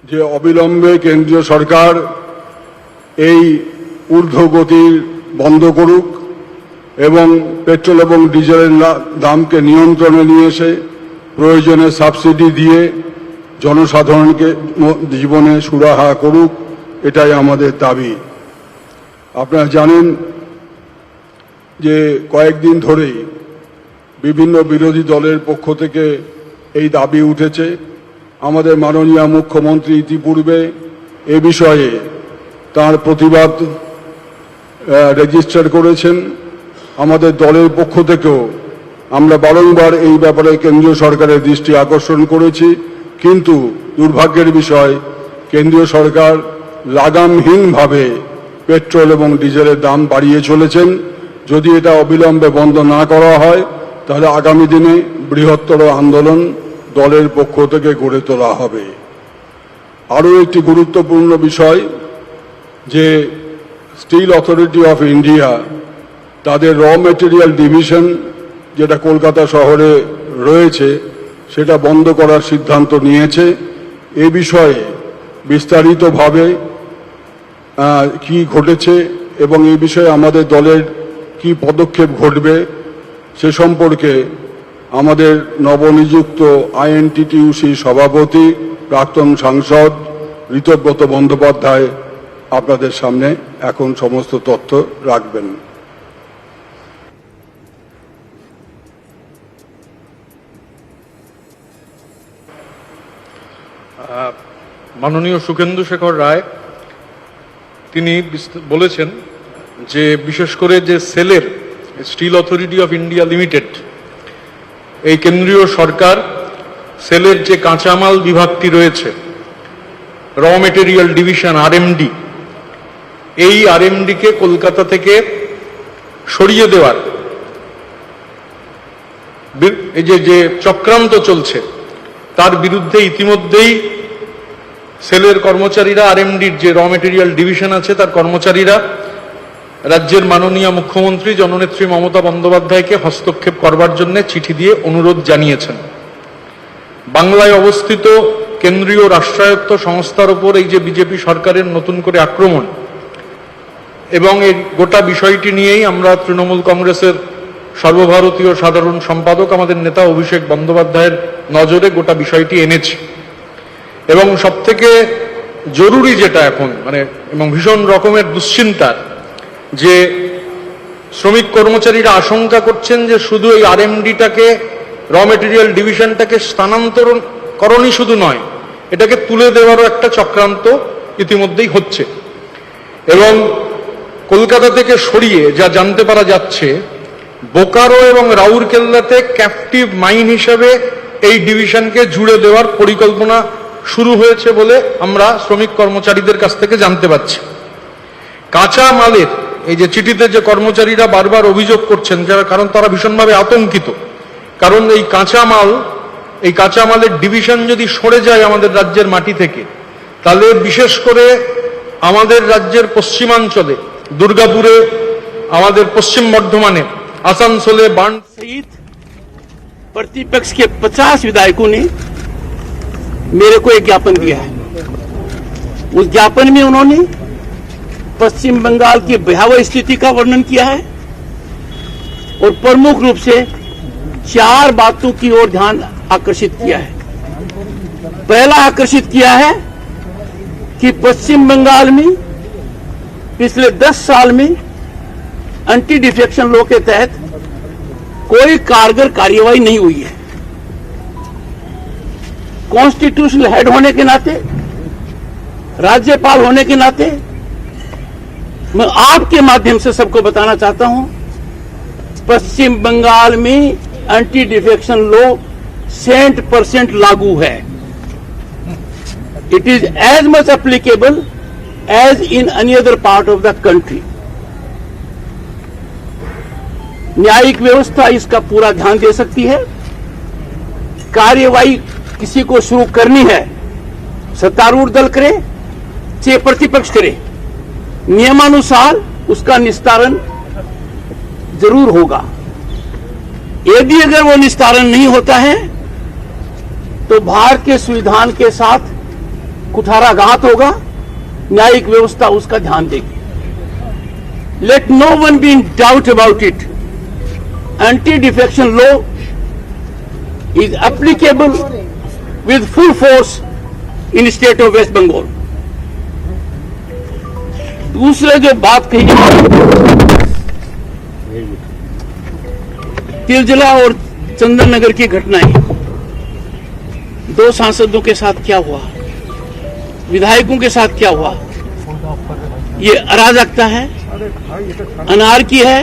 যে অবিলম্বে কেন্দ্রীয় সরকার এই ঊর্ধ্বগতির বন্ধ করুক এবং পেট্রোল এবং ডিজেলের দামকে নিয়ন্ত্রণে নিয়ে এসে প্রয়োজনে সাবসিডি দিয়ে জনসাধারণকে জীবনে সুরাহা করুক, এটাই আমাদের দাবি। আপনারা জানেন যে কয়েকদিন ধরেই বিভিন্ন বিরোধী দলের পক্ষ থেকে এই দাবি উঠেছে। আমাদের মাননীয় মুখ্যমন্ত্রী ইতিপূর্বে এ বিষয়ে তার প্রতিবাদ রেজিস্টার করেছেন। আমাদের দলের পক্ষ থেকেও আমরা বারংবার এই ব্যাপারে কেন্দ্রীয় সরকারের দৃষ্টি আকর্ষণ করেছি, কিন্তু দুর্ভাগ্যের বিষয় কেন্দ্রীয় সরকার লাগামহীনভাবে পেট্রোল এবং ডিজেলের দাম বাড়িয়ে চলেছেন। যদি এটা অবিলম্বে বন্ধ না করা হয় তাহলে আগামী দিনে বৃহত্তর আন্দোলন দলের পক্ষ থেকে গড়ে তোলা হবে। আরও একটি গুরুত্বপূর্ণ বিষয় যে স্টিল অথরিটি অফ ইন্ডিয়া তাদের র মেটেরিয়াল ডিভিশন যেটা কলকাতা শহরে রয়েছে সেটা বন্ধ করার সিদ্ধান্ত নিয়েছে। এ বিষয়ে বিস্তারিতভাবে কি ঘটেছে এবং এই বিষয়ে আমাদের দলের কি পদক্ষেপ ঘটবে সে সম্পর্কে আমাদের নবনিযুক্ত আইএনটিটিইউসি সভাপতি প্রাক্তন সাংসদ ঋতব্রত বন্দ্যোপাধ্যায় আপনাদের সামনে এখন সমস্ত তথ্য রাখবেন। মাননীয় সুখেন্দু শেখর রায় তিনি বলেছেন যে বিশেষ করে যে সেলের Steel Authority of India Limited, এই কেন্দ্রীয় সরকার সেলের যে কাঁচামাল বিভাগটি রয়েছে র মেটেরিয়াল ডিভিশন আরএমডি, এই আরএমডিকে কলকাতা থেকে সরিয়ে দেওয়ার এই যে চক্রান্ত চলছে তার বিরুদ্ধে ইতিমধ্যেই সেলের কর্মচারীরা, আরএমডির যে র মেটেরিয়াল ডিভিশন আছে তার কর্মচারীরা রাজ্যের মাননীয় মুখ্যমন্ত্রী জননেত্রী মমতা বন্দ্যোপাধ্যায়কে হস্তক্ষেপ করবার জন্য চিঠি দিয়ে অনুরোধ জানিয়েছেন। বাংলায় অবস্থিত কেন্দ্রীয় রাষ্ট্রায়ত্ত সংস্থার উপর এই যে বিজেপি সরকারের নতুন করে আক্রমণ এবং এই গোটা বিষয়টি নিয়েই আমরা তৃণমূল কংগ্রেসের সর্বভারতীয় সাধারণ সম্পাদক আমাদের নেতা অভিষেক বন্দ্যোপাধ্যায়ের নজরে গোটা বিষয়টি এনেছি। এবং সবথেকে জরুরি যেটা এখন এবং ভীষণ রকমের দুশ্চিন্তার যে শ্রমিক কর্মচারীরা আশঙ্কা করছেন যে শুধু এই আরএমডিটাকে র মেটেরিয়াল ডিভিশনটাকে স্থানান্তরণই শুধু নয়, এটাকে তুলে দেওয়ারও একটা চক্রান্ত ইতিমধ্যেই হচ্ছে। এবং কলকাতা থেকে সরিয়ে যা জানতে পারা যাচ্ছে বোকারো এবং রাউরকেল্লাতে ক্যাপটিভ মাইন হিসেবে এই ডিভিশনকে জুড়ে দেওয়ার পরিকল্পনা শুরু হয়েছে বলে আমরা শ্রমিক কর্মচারীদের কাছ থেকে জানতে পারছি। কাঁচা মালের এই যে চিঠিতে যে কর্মচারীরা বারবার অভিযোগ করছেন, কারণ তারা ভীষণভাবে আতঙ্কিত, কারণ এই কাঁচামালের ডিভিশন যদি সরে যায় আমাদের রাজ্যের মাটি থেকে, তাহলে বিশেষ করে আমাদের রাজ্যের পশ্চিমাঞ্চলে দুর্গাপুরে, আমাদের পশ্চিম বর্ধমানে, আসানসোলে बांध सहित प्रतिपक्ष के 50 विधायकों ने मेरे को एक ज्ञापन दिया है। उस ज्ञापन में उन्होंने पश्चिम बंगाल की भयावह स्थिति का वर्णन किया है और प्रमुख रूप से 4 बातों की ओर ध्यान आकर्षित किया है। पहला आकर्षित किया है कि पश्चिम बंगाल में पिछले 10 साल में एंटी डिफेक्शन लॉ के तहत कोई कारगर कार्यवाही नहीं हुई है। कॉन्स्टिट्यूशनल हेड होने के नाते, राज्यपाल होने के नाते मैं आपके माध्यम से सबको बताना चाहता हूं, पश्चिम बंगाल में एंटी डिफेक्शन लॉ 100% लागू है। It is as much applicable as in any other part of the country. न्यायिक व्यवस्था इसका पूरा ध्यान दे सकती है। कार्यवाही किसी को शुरू करनी है, सत्तारूढ़ दल करे चाहे प्रतिपक्ष करे, नियमानुसार उसका निस्तारण जरूर होगा। यदि अगर वो निस्तारण नहीं होता है तो भारत के संविधान के साथ कुठाराघात होगा, न्यायिक व्यवस्था उसका ध्यान देगी। Let no one be in doubt about it, anti defection law is applicable with full force in state of West Bengal। दूसरा जो बात कही तिलजला और चंदन नगर की घटनाएं, 2 सांसदों के साथ क्या हुआ, विधायकों के साथ क्या हुआ, ये अराजकता है, अनारकी है।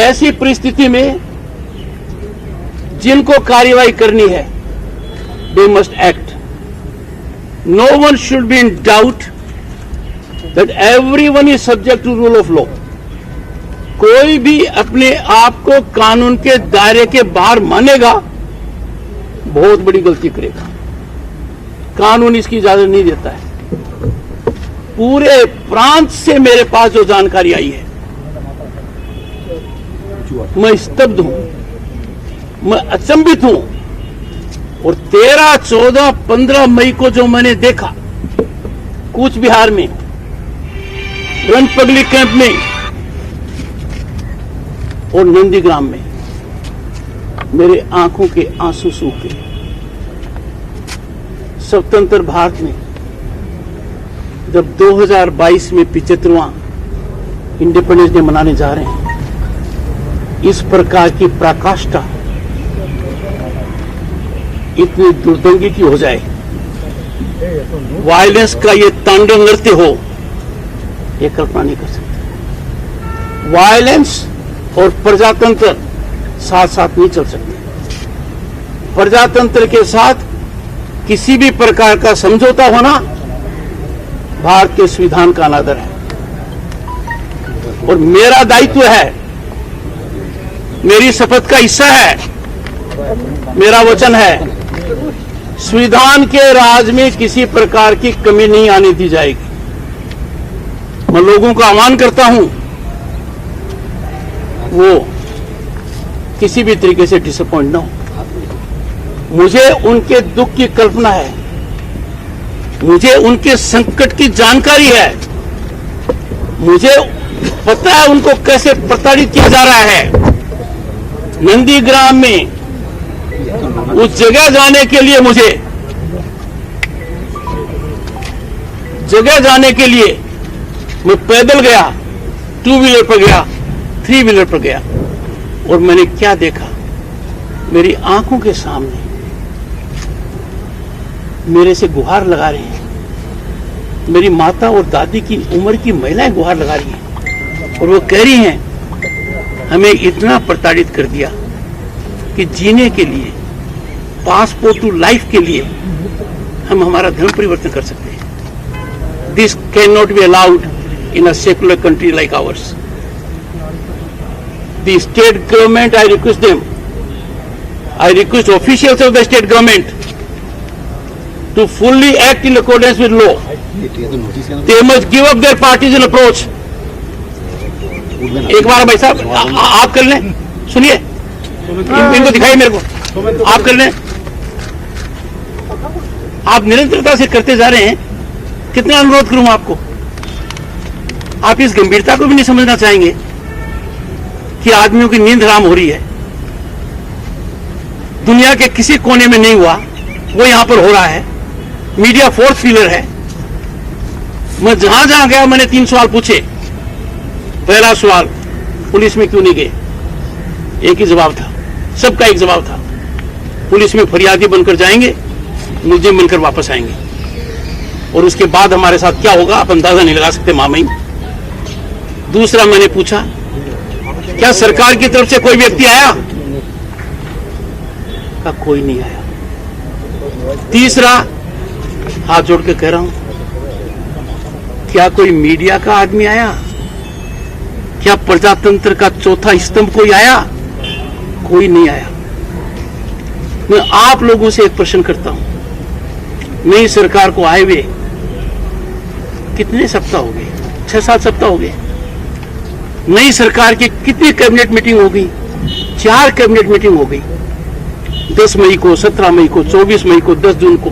ऐसी परिस्थिति में जिनको कार्रवाई करनी है, they must act। No one should be in doubt that everyone is subject to rule of law। कोई भी अपने आप को कानून के दायरे के बाहर मानेगा, बहुत बड़ी गलती करेगा। कानून इसकी इजाजत नहीं देता है। पूरे प्रांत से मेरे पास जो जानकारी आई है, मैं स्तब्ध हूं, मैं अचंभित हूं। और 13, 14, 15 मई को जो मैंने देखा कूच बिहार में रणपगली कैंप में और नंदीग्राम में, मेरे आंखों के आंसू सूख गए। स्वतंत्र भारत में जब 2022 में 75वां इंडिपेंडेंस डे मनाने जा रहे हैं, इस प्रकार की पराकाष्ठा इतनी दुर्दंगी की हो जाए, वायलेंस का ये तांडव नृत्य हो, ये कल्पना नहीं कर सकते। वायलेंस और प्रजातंत्र साथ साथ नहीं चल सकते। प्रजातंत्र के साथ किसी भी प्रकार का समझौता होना भारत के संविधान का अनादर है। और मेरा दायित्व है, मेरी शपथ का हिस्सा है, मेरा वचन है, संविधान के राज में किसी प्रकार की कमी नहीं आने दी जाएगी। मैं लोगों का आह्वान करता हूं, वो किसी भी तरीके से डिसअपॉइंट ना हो। मुझे उनके दुख की कल्पना है, मुझे उनके संकट की जानकारी है, मुझे पता है उनको कैसे प्रताड़ित किया जा रहा है। नंदीग्राम में उस जगह जाने के लिए, मुझे जगह जाने के लिए मैं पैदल गया, 2 व्हीलर पर गया, 3 व्हीलर पर गया, और मैंने क्या देखा, मेरी आंखों के सामने मेरे से गुहार लगा रहे हैं। मेरी माता और दादी की उम्र की महिलाएं गुहार लगा रही हैं, और वो कह रही हैं हमें इतना प्रताड़ित कर दिया कि जीने के लिए, पासपोर्ट टू लाइफ के लिए हम हमारा धर्म परिवर्तन कर सकते हैं। This can not be allowed in a secular country like ours. The state government, I request them, I request officials of the state government to fully act in accordance with law। They must give up their partisan approach। एक बार भाई साहब आप कर लें, सुनिए, इनको दिखाइए मेरे को, आप कर लें। आप निरंतरता से करते जा रहे हैं, कितना अनुरोध करूं आपको। आप इस गंभीरता को भी नहीं समझना चाहेंगे कि आदमियों की नींद हराम हो रही है। दुनिया के किसी कोने में नहीं हुआ, वो यहां पर हो रहा है। मीडिया फोर्थ फीलर है। मैं जहां जहां गया मैंने 3 सवाल पूछे। पहला सवाल, पुलिस में क्यों नहीं गए? एक ही जवाब था, सबका एक जवाब था, पुलिस में फरियादी बनकर जाएंगे, मुलजिम बनकर वापस आएंगे, और उसके बाद हमारे साथ क्या होगा आप अंदाजा नहीं लगा सकते मामई। दूसरा मैंने पूछा, क्या सरकार की तरफ से कोई व्यक्ति आया? का कोई नहीं आया। तीसरा, हाथ जोड़ के कह रहा हूं, क्या कोई मीडिया का आदमी आया? क्या प्रजातंत्र का चौथा स्तंभ कोई आया? कोई नहीं आया। मैं आप लोगों से एक प्रश्न करता हूं, नई सरकार को आए हुए कितने सप्ताह हो गए? 6-7 सप्ताह हो गए। नई सरकार की कितनी कैबिनेट मीटिंग हो गई? 4 कैबिनेट मीटिंग हो गई। 10 मई को, 17 मई को, 24 मई को, 10 जून को।